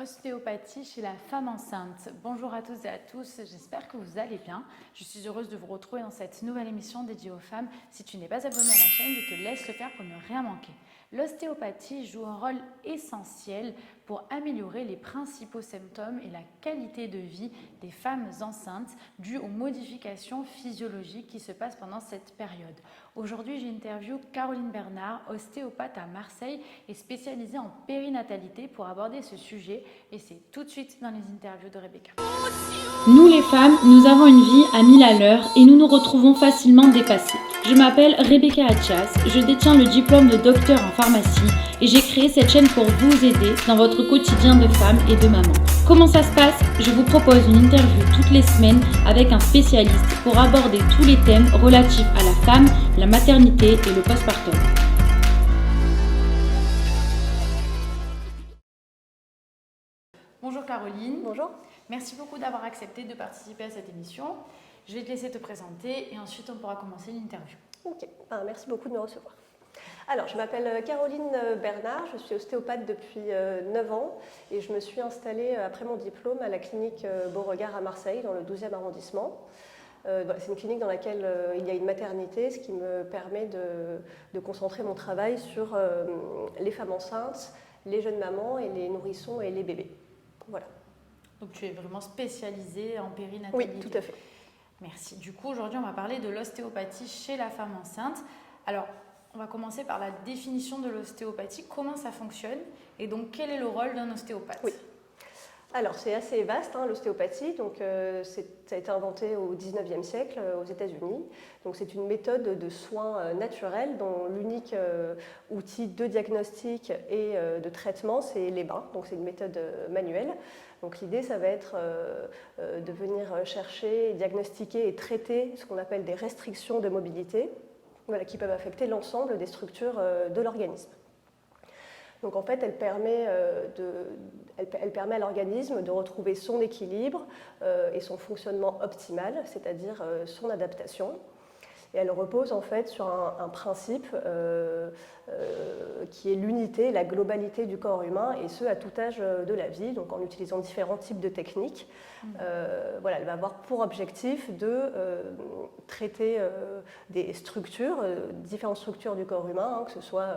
Ostéopathie chez la femme enceinte. Bonjour à tous et à tous, j'espère que vous allez bien. Je suis heureuse de vous retrouver dans cette nouvelle émission dédiée aux femmes. Si tu n'es pas abonné à la chaîne, je te laisse le faire pour ne rien manquer. L'ostéopathie joue un rôle essentiel pour améliorer les principaux symptômes et la qualité de vie des femmes enceintes dues aux modifications physiologiques qui se passent pendant cette période. Aujourd'hui, j'interviewe Caroline Bernard, ostéopathe à Marseille et spécialisée en périnatalité pour aborder ce sujet. Et c'est tout de suite dans les interviews de Rebecca. Nous les femmes, nous avons une vie à 1000 à l'heure et nous nous retrouvons facilement dépassées. Je m'appelle Rebecca Attias, je détiens le diplôme de docteur en pharmacie et j'ai créé cette chaîne pour vous aider dans votre quotidien de femme et de maman. Comment ça se passe? Je vous propose une interview toutes les semaines avec un spécialiste pour aborder tous les thèmes relatifs à la femme, la maternité et le postpartum. Bonjour Caroline. Bonjour. Merci beaucoup d'avoir accepté de participer à cette émission. Je vais te laisser te présenter et ensuite on pourra commencer l'interview. Ok, merci beaucoup de me recevoir. Alors, je m'appelle Caroline Bernard, je suis ostéopathe depuis 9 ans et je me suis installée après mon diplôme à la clinique Beauregard à Marseille, dans le 12e arrondissement. C'est une clinique dans laquelle il y a une maternité, ce qui me permet de concentrer mon travail sur les femmes enceintes, les jeunes mamans et les nourrissons et les bébés. Voilà. Donc tu es vraiment spécialisée en périnatalité. Oui, tout à fait. Merci. Du coup, aujourd'hui, on va parler de l'ostéopathie chez la femme enceinte. Alors, on va commencer par la définition de l'ostéopathie. Comment ça fonctionne? Et donc, quel est le rôle d'un ostéopathe? Oui. Alors, c'est assez vaste, l'ostéopathie. Donc, ça a été inventé au 19e siècle aux États-Unis. Donc, c'est une méthode de soins naturels dont l'unique outil de diagnostic et de traitement, c'est les bains. Donc, c'est une méthode manuelle. Donc, l'idée, ça va être de venir chercher, diagnostiquer et traiter ce qu'on appelle des restrictions de mobilité, qui peuvent affecter l'ensemble des structures de l'organisme. Donc en fait, elle permet à l'organisme de retrouver son équilibre et son fonctionnement optimal, c'est-à-dire son adaptation. Et elle repose en fait sur un principe qui est l'unité, la globalité du corps humain, et ce à tout âge de la vie, donc en utilisant différents types de techniques. Elle va avoir pour objectif de traiter des structures, différentes structures du corps humain, que ce soit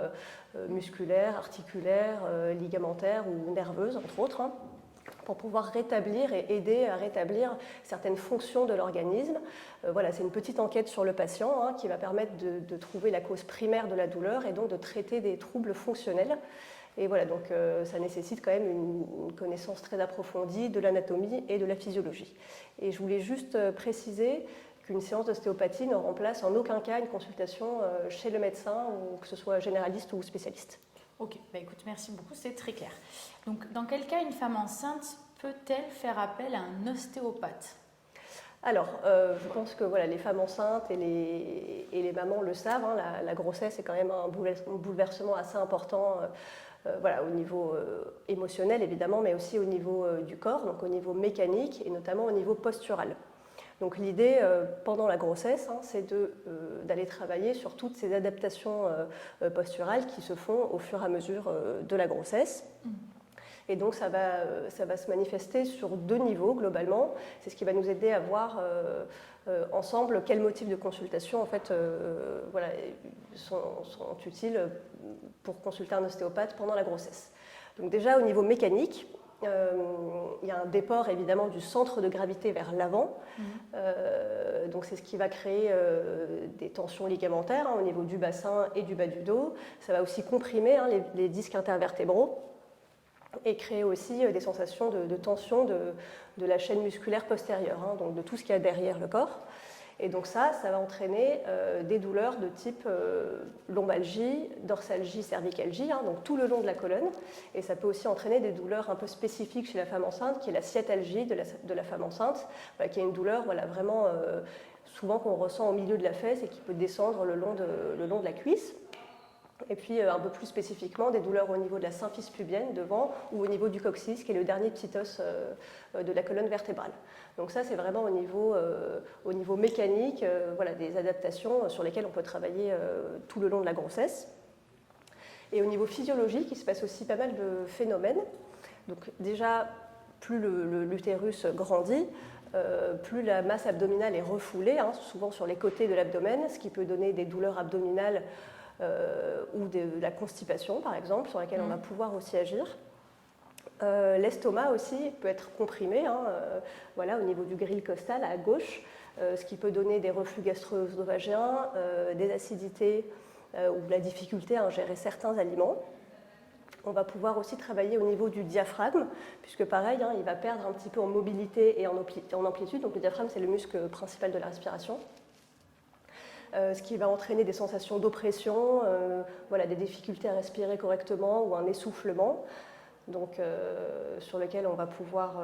musculaires, articulaires, ligamentaires ou nerveuses, entre autres, pour pouvoir rétablir et aider à rétablir certaines fonctions de l'organisme. C'est une petite enquête sur le patient qui va permettre de trouver la cause primaire de la douleur et donc de traiter des troubles fonctionnels. Et donc ça nécessite quand même une connaissance très approfondie de l'anatomie et de la physiologie. Et je voulais juste préciser qu'une séance d'ostéopathie ne remplace en aucun cas une consultation chez le médecin, ou que ce soit généraliste ou spécialiste. Ok, écoute, merci beaucoup, c'est très clair. Donc, dans quel cas une femme enceinte peut-elle faire appel à un ostéopathe? Alors, je pense que les femmes enceintes et les mamans le savent, la grossesse est quand même un bouleversement assez important au niveau émotionnel évidemment, mais aussi au niveau du corps, donc au niveau mécanique et notamment au niveau postural. Donc l'idée pendant la grossesse, c'est d'aller travailler sur toutes ces adaptations posturales qui se font au fur et à mesure de la grossesse. Et donc ça va se manifester sur 2 niveaux globalement. C'est ce qui va nous aider à voir ensemble quels motifs de consultation en fait, sont utiles pour consulter un ostéopathe pendant la grossesse. Donc déjà au niveau mécanique, il y a un déport évidemment du centre de gravité vers l'avant. Donc c'est ce qui va créer des tensions ligamentaires au niveau du bassin et du bas du dos. Ça va aussi comprimer les disques intervertébraux et créer aussi des sensations de tension de la chaîne musculaire postérieure, donc de tout ce qu'il y a derrière le corps. Et donc ça va entraîner des douleurs de type lombalgie, dorsalgie, cervicalgie, donc tout le long de la colonne. Et ça peut aussi entraîner des douleurs un peu spécifiques chez la femme enceinte, qui est la sciatalgie de la femme enceinte, qui est une douleur vraiment souvent qu'on ressent au milieu de la fesse et qui peut descendre le long de la cuisse. Et puis un peu plus spécifiquement des douleurs au niveau de la symphyse pubienne devant ou au niveau du coccyx, qui est le dernier petit os de la colonne vertébrale. Donc ça, c'est vraiment au niveau mécanique, des adaptations sur lesquelles on peut travailler tout le long de la grossesse. Et au niveau physiologique, il se passe aussi pas mal de phénomènes. Donc déjà, plus l'utérus grandit, plus la masse abdominale est refoulée, souvent sur les côtés de l'abdomen, ce qui peut donner des douleurs abdominales ou de la constipation, par exemple, sur laquelle on va pouvoir aussi agir. L'estomac aussi peut être comprimé, voilà, au niveau du grille costal à gauche, ce qui peut donner des reflux gastro-œsophagiens, des acidités ou de la difficulté à ingérer certains aliments. On va pouvoir aussi travailler au niveau du diaphragme, puisque pareil, il va perdre un petit peu en mobilité et en amplitude. Donc le diaphragme, c'est le muscle principal de la respiration. Ce qui va entraîner des sensations d'oppression, voilà, des difficultés à respirer correctement ou un essoufflement. Donc, sur lequel on va pouvoir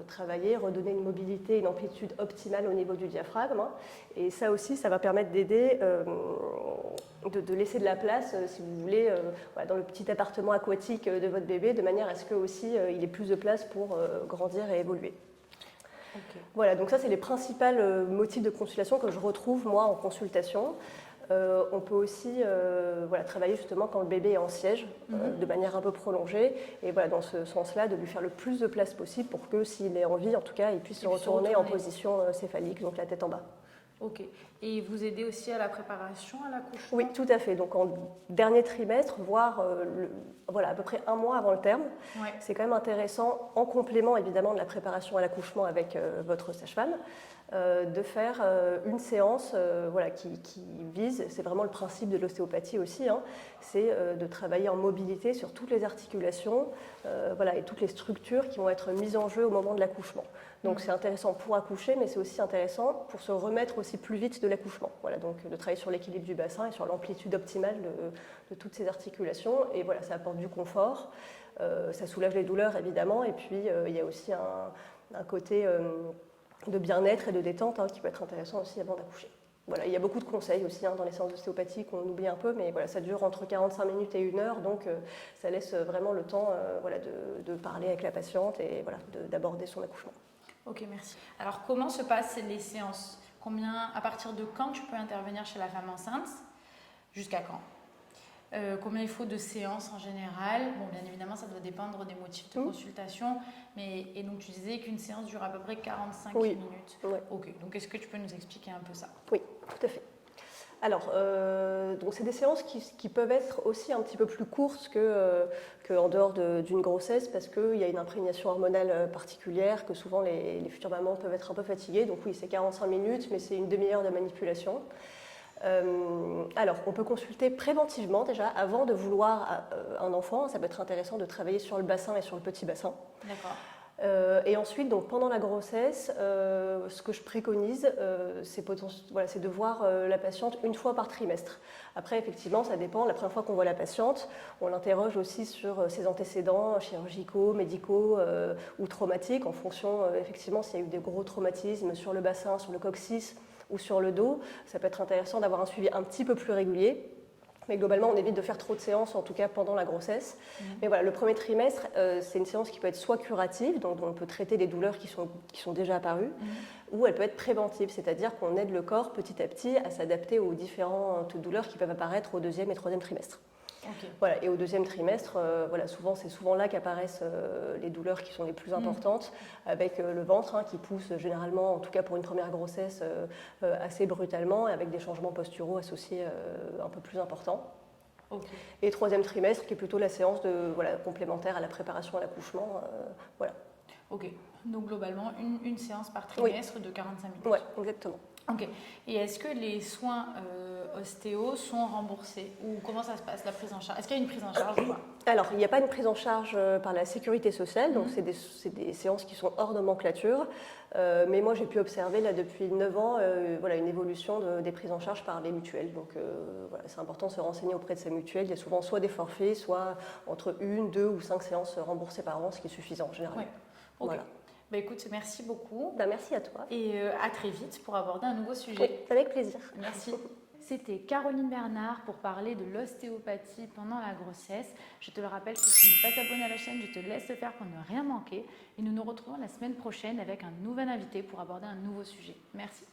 travailler, redonner une mobilité, une amplitude optimale au niveau du diaphragme. Et ça aussi, ça va permettre d'aider, de laisser de la place, si vous voulez, voilà, dans le petit appartement aquatique de votre bébé, de manière à ce qu'il ait plus de place pour grandir et évoluer. Okay. Voilà, donc ça, c'est les principaux motifs de consultation que je retrouve, moi, en consultation. On peut aussi voilà, travailler justement quand le bébé est en siège, de manière un peu prolongée, et voilà, dans ce sens-là, de lui faire le plus de place possible pour que, s'il est en vie, en tout cas, il puisse se retourner en position céphalique, donc la tête en bas. Ok. Et vous aidez aussi à la préparation à l'accouchement ? Oui, tout à fait. Donc en dernier trimestre, voire voilà, à peu près 1 mois avant le terme, c'est quand même intéressant, en complément évidemment de la préparation à l'accouchement avec votre sage-femme, de faire une séance voilà, qui vise, c'est vraiment le principe de l'ostéopathie aussi, c'est de travailler en mobilité sur toutes les articulations voilà, et toutes les structures qui vont être mises en jeu au moment de l'accouchement. Donc c'est intéressant pour accoucher, mais c'est aussi intéressant pour se remettre aussi plus vite de l'accouchement. Voilà, donc de travailler sur l'équilibre du bassin et sur l'amplitude optimale de toutes ces articulations. Et voilà, ça apporte du confort, ça soulage les douleurs évidemment, et puis il y a aussi un côté de bien-être et de détente qui peut être intéressant aussi avant d'accoucher. Voilà, il y a beaucoup de conseils aussi dans les séances d'ostéopathie qu'on oublie un peu, mais voilà, ça dure entre 45 minutes et 1 heure, donc ça laisse vraiment le temps voilà, de parler avec la patiente et voilà, d'aborder son accouchement. Ok, merci. Alors, comment se passent les séances ? À partir de quand tu peux intervenir chez la femme enceinte ? Jusqu'à quand ? Combien il faut de séances en général ? Bon, bien évidemment, ça doit dépendre des motifs de consultation. Et donc, tu disais qu'une séance dure à peu près 45 minutes. Ouais. Ok. Donc, est-ce que tu peux nous expliquer un peu ça ? Oui, tout à fait. Alors, donc c'est des séances qui peuvent être aussi un petit peu plus courtes qu'en dehors d'une grossesse, parce qu'il y a une imprégnation hormonale particulière, que souvent les futures mamans peuvent être un peu fatiguées. Donc oui, c'est 45 minutes, mais c'est une demi-heure de manipulation. Alors, on peut consulter préventivement déjà, avant de vouloir un enfant. Ça peut être intéressant de travailler sur le bassin et sur le petit bassin. D'accord. Et ensuite, donc, pendant la grossesse, ce que je préconise, c'est de voir la patiente 1 fois par trimestre. Après, effectivement, ça dépend. La première fois qu'on voit la patiente, on l'interroge aussi sur ses antécédents chirurgicaux, médicaux ou traumatiques, en fonction, effectivement, s'il y a eu des gros traumatismes sur le bassin, sur le coccyx ou sur le dos. Ça peut être intéressant d'avoir un suivi un petit peu plus régulier. Mais globalement, on évite de faire trop de séances, en tout cas pendant la grossesse. Mais voilà, le premier trimestre, c'est une séance qui peut être soit curative, donc on peut traiter des douleurs qui sont déjà apparues, ou elle peut être préventive, c'est-à-dire qu'on aide le corps petit à petit à s'adapter aux différentes douleurs qui peuvent apparaître au 2e et 3e trimestre. Okay. Voilà, et au 2e trimestre, voilà, c'est souvent là qu'apparaissent les douleurs qui sont les plus importantes, avec le ventre qui pousse généralement, en tout cas pour une première grossesse, assez brutalement, et avec des changements posturaux associés un peu plus importants. Okay. Et 3e trimestre, qui est plutôt la séance complémentaire à la préparation à l'accouchement. Voilà. Ok, donc globalement, une séance par trimestre de 45 minutes. Oui, exactement. Ok. Et est-ce que les soins ostéo sont remboursés ? Ou comment ça se passe, la prise en charge ? Est-ce qu'il y a une prise en charge ou pas ? Alors, il n'y a pas une prise en charge par la sécurité sociale, donc c'est des séances qui sont hors nomenclature. Mais moi, j'ai pu observer là, depuis 9 ans une évolution des prises en charge par les mutuelles. Donc, c'est important de se renseigner auprès de ces mutuelles. Il y a souvent soit des forfaits, soit entre 1, 2 ou 5 séances remboursées par an, ce qui est suffisant en général. Ouais. Okay. Voilà. Bah écoute, merci beaucoup. Merci à toi. Et à très vite pour aborder un nouveau sujet. Oui, avec plaisir. Merci. C'était Caroline Bernard pour parler de l'ostéopathie pendant la grossesse. Je te le rappelle, si tu n'es pas abonné à la chaîne, je te laisse le faire pour ne rien manquer. Et nous nous retrouvons la semaine prochaine avec un nouvel invité pour aborder un nouveau sujet. Merci.